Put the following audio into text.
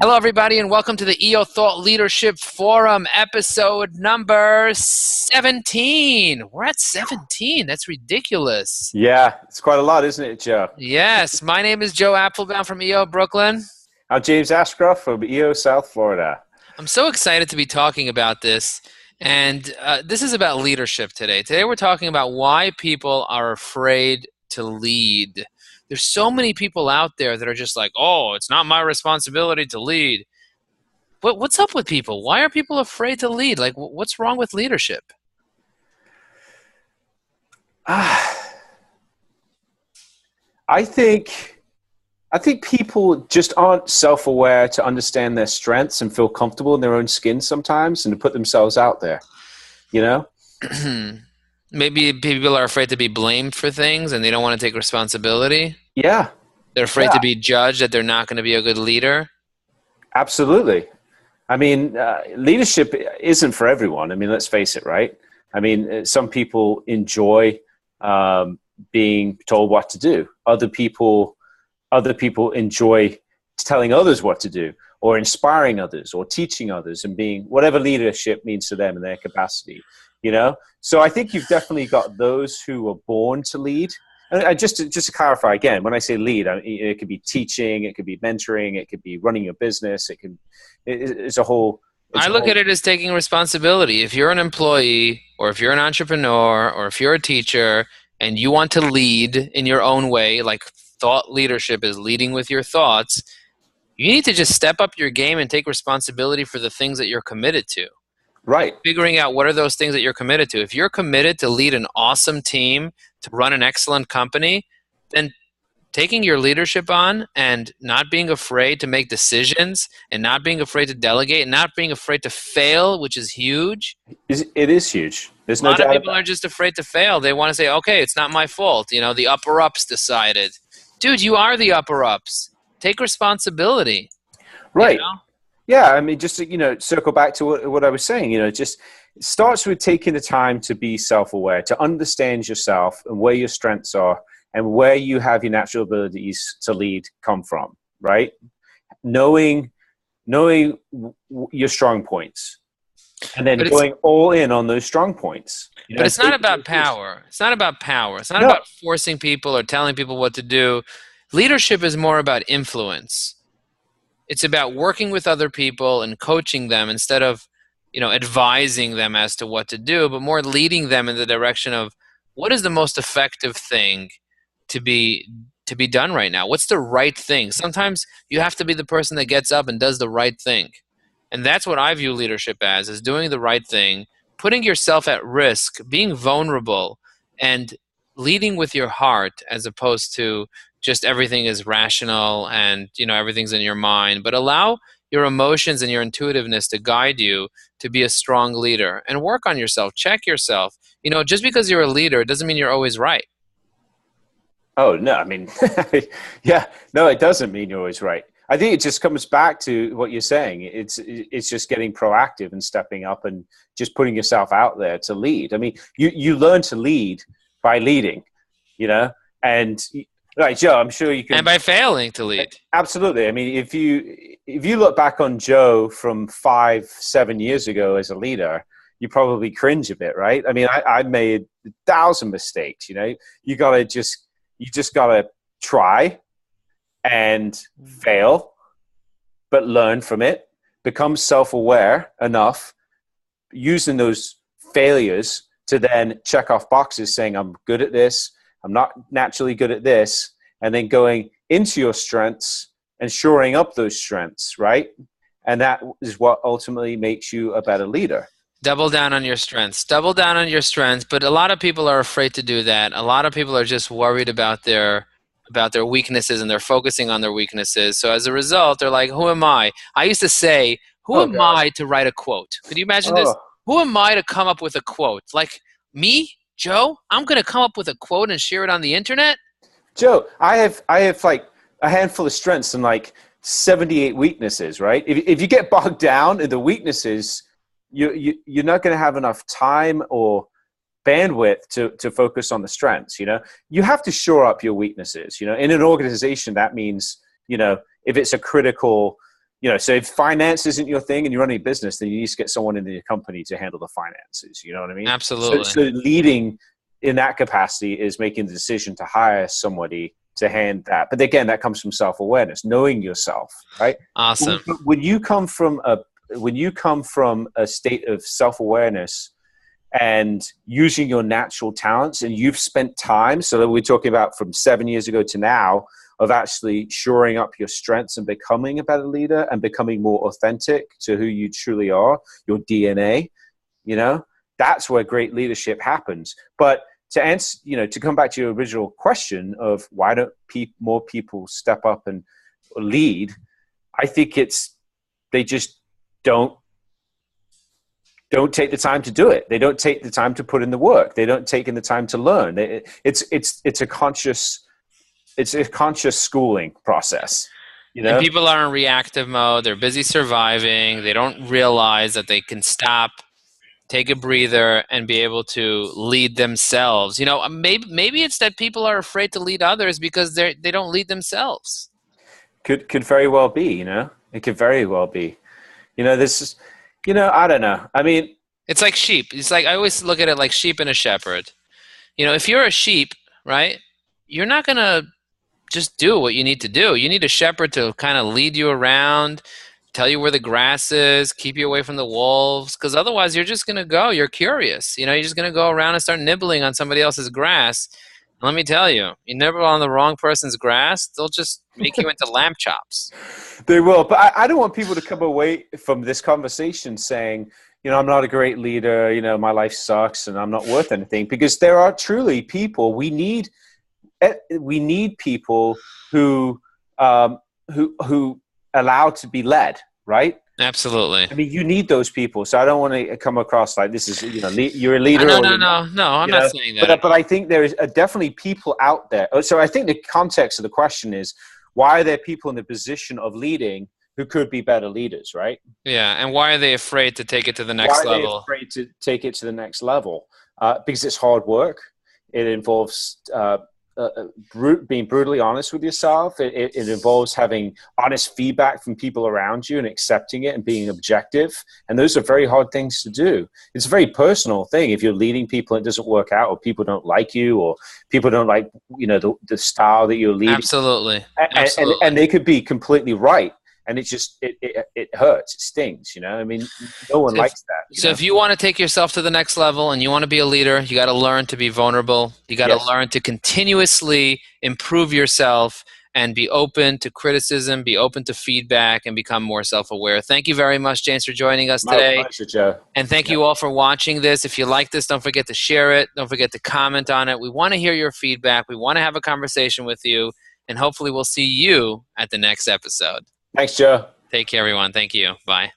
Hello, everybody, and welcome to the EO Thought Leadership Forum, episode number 17. We're at 17. That's ridiculous. Yeah, it's quite a lot, isn't it, Joe? Yes, my name is Joe Applebaum from EO Brooklyn. I'm James Ashcroft from EO South Florida. I'm so excited to be talking about this, and this is about leadership today. Today we're talking about why people are afraid to lead. There's so many people out there that are just like, oh, it's not my responsibility to lead. But what's up with people? Why are people afraid to lead? Like, what's wrong with leadership? I think people just aren't self-aware to understand their strengths and feel comfortable in their own skin sometimes and to put themselves out there, you know? Maybe people are afraid to be blamed for things and they don't want to take responsibility. Yeah. They're afraid to be judged, that they're not going to be a good leader. Absolutely. I mean, leadership isn't for everyone. I mean, let's face it, right? I mean, some people enjoy being told what to do. Other people enjoy telling others what to do, or inspiring others, or teaching others, and being whatever leadership means to them in their capacity, you know? So I think you've definitely got those who were born to lead. And just to clarify again, when I say lead, it could be teaching, it could be mentoring, it could be running your business, it's a whole... I look at it as taking responsibility. If you're an employee, or if you're an entrepreneur, or if you're a teacher, and you want to lead in your own way, like thought leadership is leading with your thoughts, you need to just step up your game and take responsibility for the things that you're committed to. Right. Figuring out what are those things that you're committed to. If you're committed to lead an awesome team, to run an excellent company, then taking your leadership on and not being afraid to make decisions and not being afraid to delegate and not being afraid to fail, which is huge. It is huge. There's no doubt. A lot of people are just afraid to fail. They want to say, okay, it's not my fault. You know, the upper ups decided. Dude, you are the upper ups. Take responsibility. Right. You know? Yeah, I mean, just to, circle back to what I was saying, it just starts with taking the time to be self-aware, to understand yourself and where your strengths are and where you have your natural abilities to lead come from, right? Knowing your strong points and then going all in on those strong points. But it's not about power. It's not about power. It's not about forcing people or telling people what to do. Leadership is more about influence. It's about working with other people and coaching them instead of, advising them as to what to do, but more leading them in the direction of what is the most effective thing to be done right now? What's the right thing? Sometimes you have to be the person that gets up and does the right thing. And that's what I view leadership as, is doing the right thing, putting yourself at risk, being vulnerable, and leading with your heart as opposed to just everything is rational and, everything's in your mind. But allow your emotions and your intuitiveness to guide you to be a strong leader and work on yourself. Check yourself. Just because you're a leader doesn't mean you're always right. Oh, no, I mean, yeah, no, it doesn't mean you're always right. I think it just comes back to what you're saying. It's just getting proactive and stepping up and just putting yourself out there to lead. I mean, you learn to lead by leading, and right, Joe, I'm sure you can. And by failing to lead. Absolutely. I mean, if you look back on Joe from 5-7 years ago as a leader, you probably cringe a bit, right? I mean, I made 1,000 mistakes. You just gotta try and fail, but learn from it, become self-aware enough, using those failures to then check off boxes saying, I'm good at this, I'm not naturally good at this, and then going into your strengths and shoring up those strengths, right? And that is what ultimately makes you a better leader. Double down on your strengths. Double down on your strengths, but a lot of people are afraid to do that. A lot of people are just worried about their weaknesses, and they're focusing on their weaknesses. So as a result, they're like, who am I? I used to say, who am I to write a quote? Could you imagine this? Who am I to come up with a quote? Like me, Joe? I'm going to come up with a quote and share it on the internet? Joe, I have like a handful of strengths and like 78 weaknesses, right? If you get bogged down in the weaknesses, you're not going to have enough time or bandwidth to focus on the strengths. You have to shore up your weaknesses. In an organization, that means, if it's a critical, so if finance isn't your thing and you're running a business, then you need to get someone in your company to handle the finances. You know what I mean? Absolutely. So leading in that capacity is making the decision to hire somebody to hand that. But again, that comes from self-awareness, knowing yourself, right? Awesome. When you come from a state of self-awareness and using your natural talents, and you've spent time, so that we're talking about from 7 years ago to now, of actually shoring up your strengths and becoming a better leader and becoming more authentic to who you truly are, your DNA, that's where great leadership happens. But to answer, to come back to your original question of why don't more people step up and lead, I think they just don't take the time to do it. They don't take the time to put in the work. They don't take in the time to learn. It's a conscious schooling process. And people are in reactive mode. They're busy surviving. They don't realize that they can stop, take a breather, and be able to lead themselves. Maybe it's that people are afraid to lead others because they don't lead themselves. Could very well be. It could very well be. This is, I don't know. I mean, it's like sheep. It's like, I always look at it like sheep and a shepherd. If you're a sheep, right, you're not going to just do what you need to do. You need a shepherd to kind of lead you around, tell you where the grass is, keep you away from the wolves, because otherwise you're just going to go. You're curious. You're just going to go around and start nibbling on somebody else's grass. And let me tell you, you nibble on the wrong person's grass, they'll just make you into lamb chops. They will. But I don't want people to come away from this conversation saying, I'm not a great leader, my life sucks and I'm not worth anything, because there are truly people we need people who allow to be led, right? Absolutely. I mean, you need those people. So I don't want to come across like this is, you're a leader. No, I'm not saying that. But I think there is definitely people out there. So I think the context of the question is, why are there people in the position of leading who could be better leaders, right? Yeah, and why are they afraid to take it to the next level? Why are they afraid to take it to the next level? Because it's hard work. It involves being brutally honest with yourself. It involves having honest feedback from people around you and accepting it and being objective. And those are very hard things to do. It's a very personal thing. If you're leading people and it doesn't work out, or people don't like you, or people don't like, the style that you're leading. Absolutely. And they could be completely right. And it just, it hurts. It stings, I mean, no one likes that. So if you want to take yourself to the next level and you want to be a leader, you got to learn to be vulnerable. You got to learn to continuously improve yourself and be open to criticism, be open to feedback, and become more self-aware. Thank you very much, James, for joining us today. My pleasure, Joe. And thank you all for watching this. If you like this, don't forget to share it. Don't forget to comment on it. We want to hear your feedback. We want to have a conversation with you. And hopefully we'll see you at the next episode. Thanks, Joe. Take care, everyone. Thank you. Bye.